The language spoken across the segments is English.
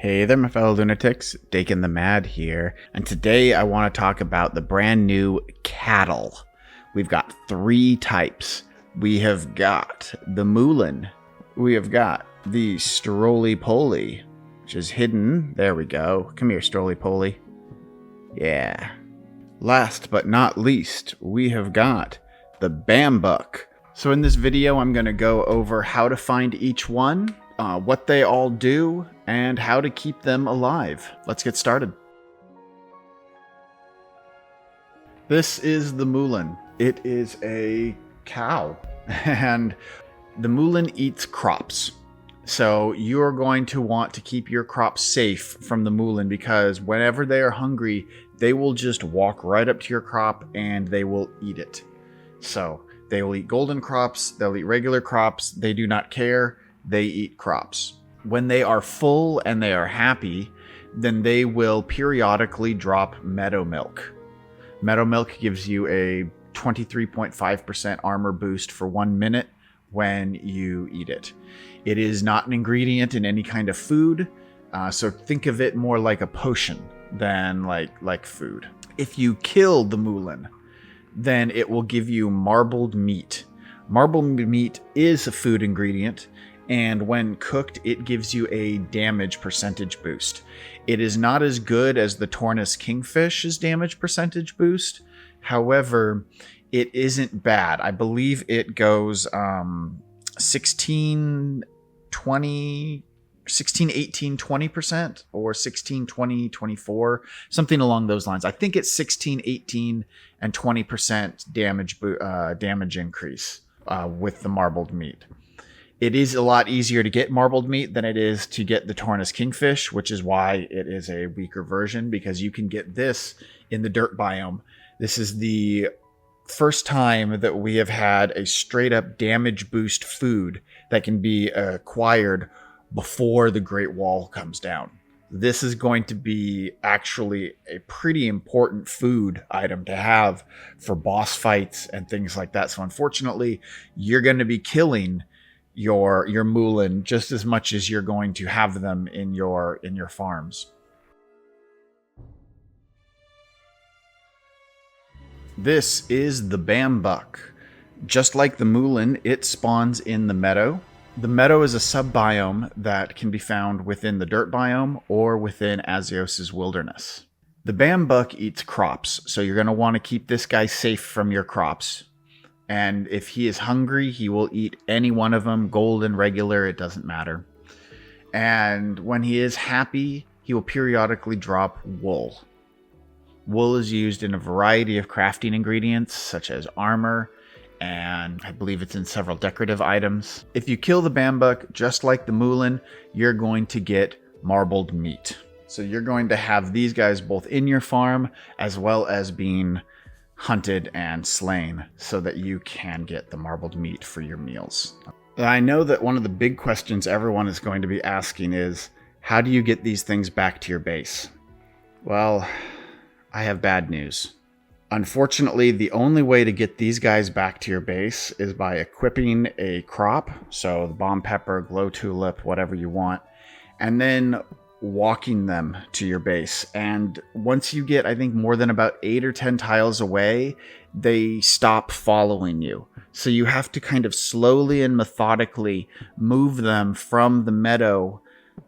Hey there, my fellow lunatics. Dakon the Mad here, and today I want to talk about the brand new cattle. We've got three types. We have got the Moulin. We have got the Strolly Pulley, which is hidden. There we go. Come here, Strolly Pulley. Yeah. Last but not least, we have got the Bambuck. So in this video, I'm going to go over how to find each one, what they all do, and how to keep them alive. Let's get started. This is the Moulin. It is a cow, and the Moulin eats crops. So you're going to want to keep your crops safe from the Moulin because whenever they are hungry, they will just walk right up to your crop and they will eat it. So they will eat golden crops, they'll eat regular crops, they do not care, they eat crops. When they are full and they are happy, then they will periodically drop meadow milk. Meadow milk gives you a 23.5% armor boost for 1 minute when you eat it. It is not an ingredient in any kind of food, so think of it more like a potion than like food. If you kill the Moulin, then it will give you marbled meat. Marbled meat is a food ingredient, and when cooked, it gives you a damage percentage boost. It is not as good as the Tortoise Kingfish's damage percentage boost. However, it isn't bad. I believe it goes 16, 20, 16, 18, 20%, or 16, 20, 24, something along those lines. I think it's 16, 18, and 20% damage increase with the marbled meat. It is a lot easier to get marbled meat than it is to get the Tortoise Kingfish, which is why it is a weaker version, because you can get this in the dirt biome. This is the first time that we have had a straight up damage boost food that can be acquired before the Great Wall comes down. This is going to be actually a pretty important food item to have for boss fights and things like that. So unfortunately, you're going to be killing your Moulin just as much as you're going to have them in your farms. This is the Bambuck. Just like the Moulin, it spawns in the meadow. The meadow is a sub-biome that can be found within the dirt biome or within Azios's wilderness. The Bambuck eats crops, so you're going to want to keep this guy safe from your crops. And if he is hungry, he will eat any one of them, golden, regular, it doesn't matter. And when he is happy, he will periodically drop wool. Wool is used in a variety of crafting ingredients, such as armor, and I believe it's in several decorative items. If you kill the Bambuck, just like the Moulin, you're going to get marbled meat. So you're going to have these guys both in your farm, as well as being hunted and slain, so that you can get the marbled meat for your meals. I know that one of the big questions everyone is going to be asking is, how do you get these things back to your base? Well, I have bad news. Unfortunately, the only way to get these guys back to your base is by equipping a crop, so the bomb pepper, glow tulip, whatever you want, and then walking them to your base. And once you get, I think, more than about 8 or 10 tiles away, they stop following you. So you have to kind of slowly and methodically move them from the meadow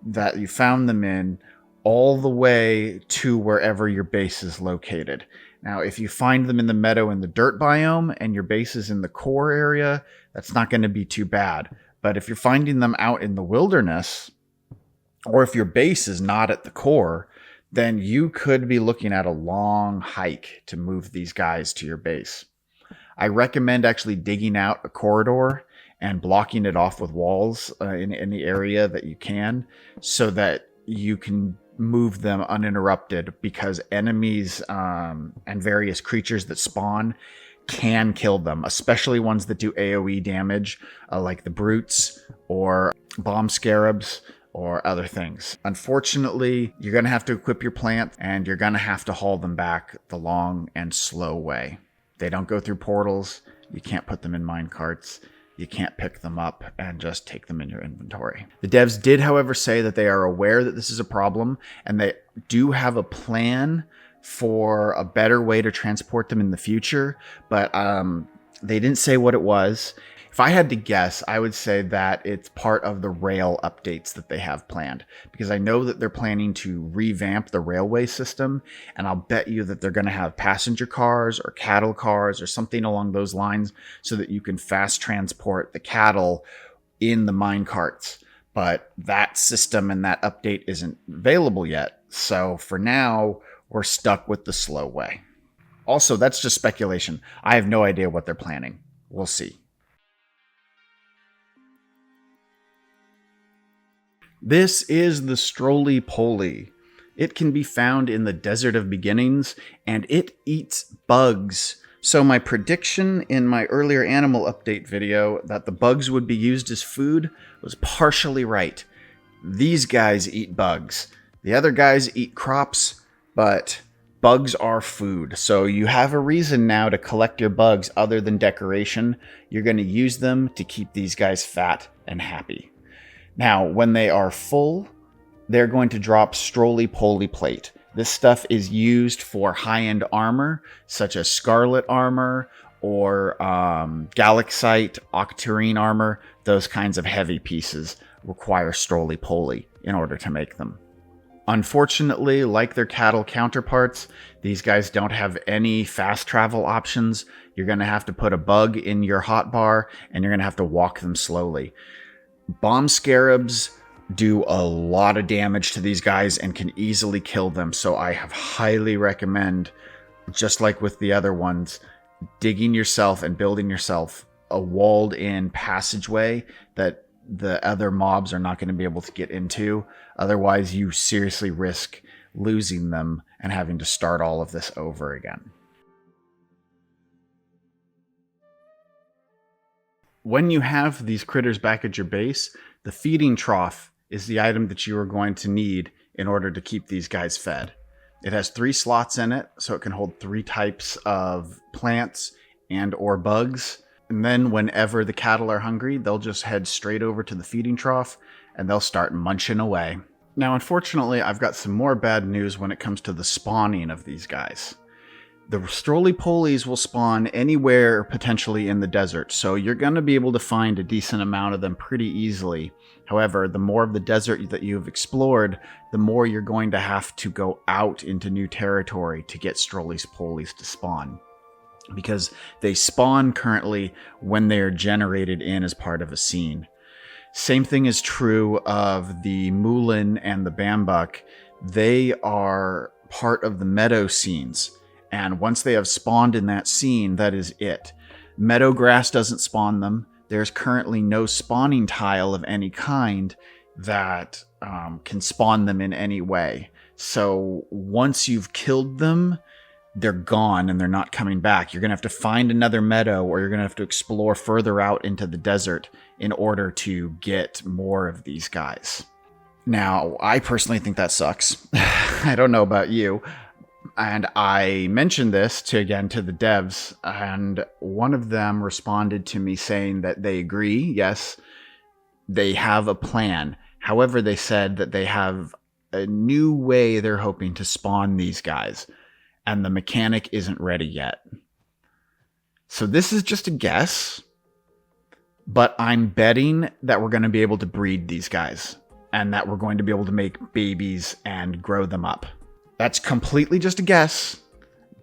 that you found them in all the way to wherever your base is located. Now, if you find them in the meadow in the dirt biome and your base is in the core area, that's not going to be too bad. But if you're finding them out in the wilderness, or if your base is not at the core, then you could be looking at a long hike to move these guys to your base. I recommend actually digging out a corridor and blocking it off with walls in the area that you can, so that you can move them uninterrupted, because enemies and various creatures that spawn can kill them, especially ones that do AoE damage, like the brutes or bomb scarabs or other things. Unfortunately, you're going to have to equip your plant, and you're going to have to haul them back the long and slow way. They don't go through portals. You can't put them in mine carts. you can't pick them up and just take them in your inventory. The devs did, however, say that they are aware that this is a problem, and they do have a plan for a better way to transport them in the future, but they didn't say what it was. If I had to guess, I would say that it's part of the rail updates that they have planned, because I know that they're planning to revamp the railway system, and I'll bet you that they're going to have passenger cars or cattle cars or something along those lines so that you can fast transport the cattle in the mine carts. But that system and that update isn't available yet. So for now, we're stuck with the slow way. Also, that's just speculation. I have no idea what they're planning. We'll see. This is the Strolly Pulley. It can be found in the Desert of Beginnings, and it eats bugs. So my prediction in my earlier animal update video that the bugs would be used as food was partially right. These guys eat bugs. The other guys eat crops, but bugs are food. So you have a reason now to collect your bugs other than decoration. You're going to use them to keep these guys fat and happy. Now, when they are full, they're going to drop Strolly Pulley plate. This stuff is used for high-end armor, such as scarlet armor or galaxite, octarine armor. Those kinds of heavy pieces require Strolly Pulley in order to make them. Unfortunately, like their cattle counterparts, these guys don't have any fast travel options. You're going to have to put a bug in your hotbar, and you're going to have to walk them slowly. Bomb scarabs do a lot of damage to these guys and can easily kill them, so I highly recommend, just like with the other ones, digging yourself and building yourself a walled-in passageway that the other mobs are not going to be able to get into. Otherwise, you seriously risk losing them and having to start all of this over again. When you have these critters back at your base, the feeding trough is the item that you are going to need in order to keep these guys fed. It has 3 slots in it, so it can hold 3 types of plants and or bugs. And then whenever the cattle are hungry, they'll just head straight over to the feeding trough and they'll start munching away. Now, unfortunately, I've got some more bad news when it comes to the spawning of these guys. The Strolly Pulleys will spawn anywhere potentially in the desert, so you're going to be able to find a decent amount of them pretty easily. However, the more of the desert that you've explored, the more you're going to have to go out into new territory to get Strolly Pulleys to spawn, because they spawn currently when they are generated in as part of a scene. Same thing is true of the Moulin and the Bambuck. They are part of the meadow scenes. And once they have spawned in that scene, that is it. Meadow grass doesn't spawn them. There's currently no spawning tile of any kind that can spawn them in any way. So once you've killed them, they're gone and they're not coming back. You're going to have to find another meadow, or you're going to have to explore further out into the desert in order to get more of these guys. Now, I personally think that sucks. I don't know about you. And I mentioned this to the devs, and one of them responded to me saying that they agree. Yes, they have a plan. However, they said that they have a new way they're hoping to spawn these guys, and the mechanic isn't ready yet. So this is just a guess, but I'm betting that we're going to be able to breed these guys, and that we're going to be able to make babies and grow them up. That's completely just a guess,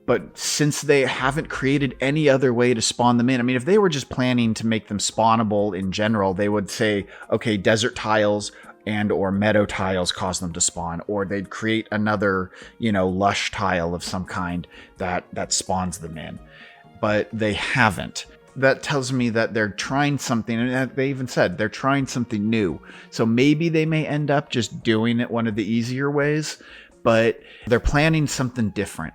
but since they haven't created any other way to spawn them in, I mean, if they were just planning to make them spawnable in general, they would say, okay, desert tiles and or meadow tiles cause them to spawn, or they'd create another, lush tile of some kind that spawns them in. But they haven't. That tells me that they're trying something, and they even said they're trying something new. So maybe they may end up just doing it one of the easier ways, but they're planning something different.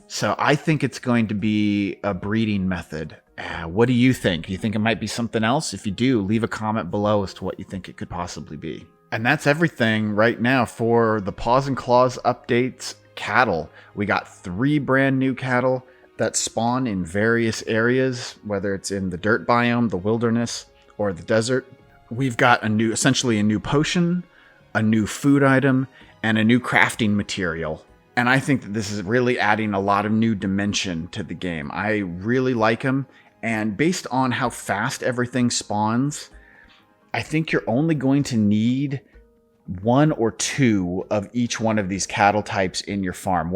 So I think it's going to be a breeding method. What do you think? Do you think it might be something else? If you do, leave a comment below as to what you think it could possibly be. And that's everything right now for the Paws and Claws updates cattle. We got 3 brand new cattle that spawn in various areas, whether it's in the dirt biome, the wilderness, or the desert, we've got essentially a new potion, a new food item, and a new crafting material. And I think that this is really adding a lot of new dimension to the game. I really like them. And based on how fast everything spawns, I think you're only going to need 1 or 2 of each one of these cattle types in your farm.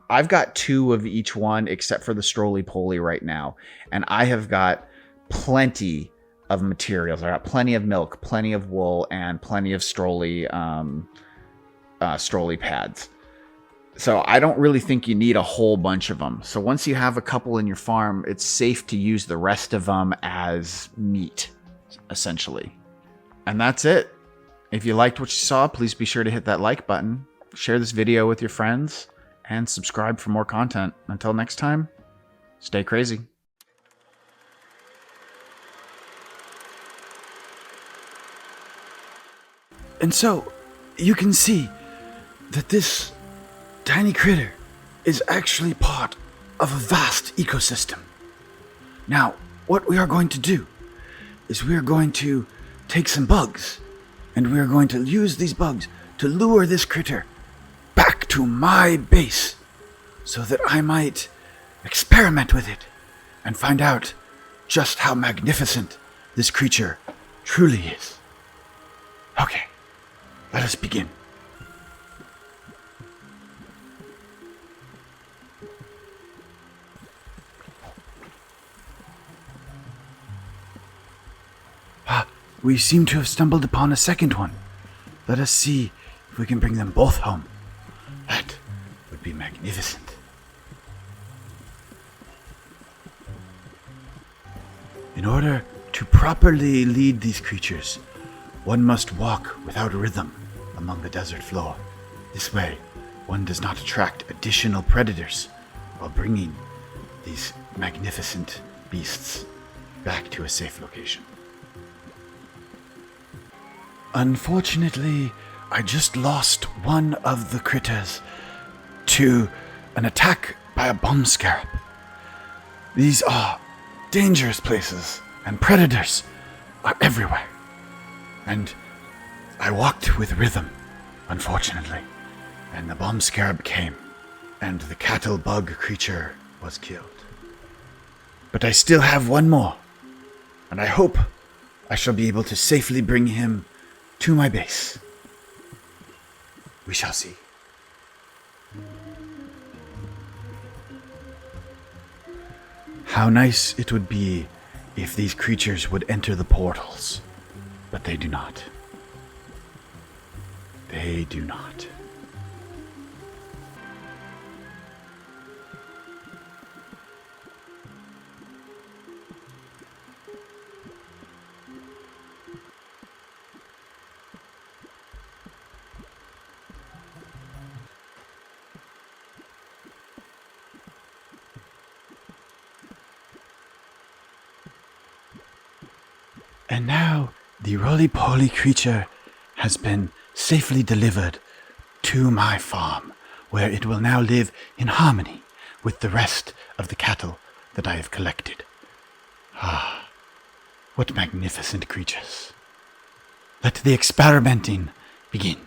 I've got 2 of each one except for the Strolly Pulley right now. And I have got plenty of materials. I got plenty of milk, plenty of wool, and plenty of Strolly pads. So I don't really think you need a whole bunch of them. So once you have a couple in your farm, it's safe to use the rest of them as meat, essentially. And that's it. If you liked what you saw, please be sure to hit that like button, share this video with your friends, and subscribe for more content. Until next time, stay crazy. And so, you can see that this tiny critter is actually part of a vast ecosystem. Now, what we are going to do is we are going to take some bugs, and we are going to use these bugs to lure this critter back to my base so that I might experiment with it and find out just how magnificent this creature truly is. Okay, let us begin. We seem to have stumbled upon a second one. Let us see if we can bring them both home. That would be magnificent. In order to properly lead these creatures, one must walk without rhythm among the desert floor. This way, one does not attract additional predators while bringing these magnificent beasts back to a safe location. Unfortunately, I just lost one of the critters to an attack by a bomb scarab. These are dangerous places, and predators are everywhere. And I walked with rhythm, unfortunately, and the bomb scarab came, and the cattle bug creature was killed. But I still have one more, and I hope I shall be able to safely bring him to my base. We shall see. How nice it would be if these creatures would enter the portals, but they do not. They do not. And now the roly-poly creature has been safely delivered to my farm, where it will now live in harmony with the rest of the cattle that I have collected. Ah, what magnificent creatures. Let the experimenting begin.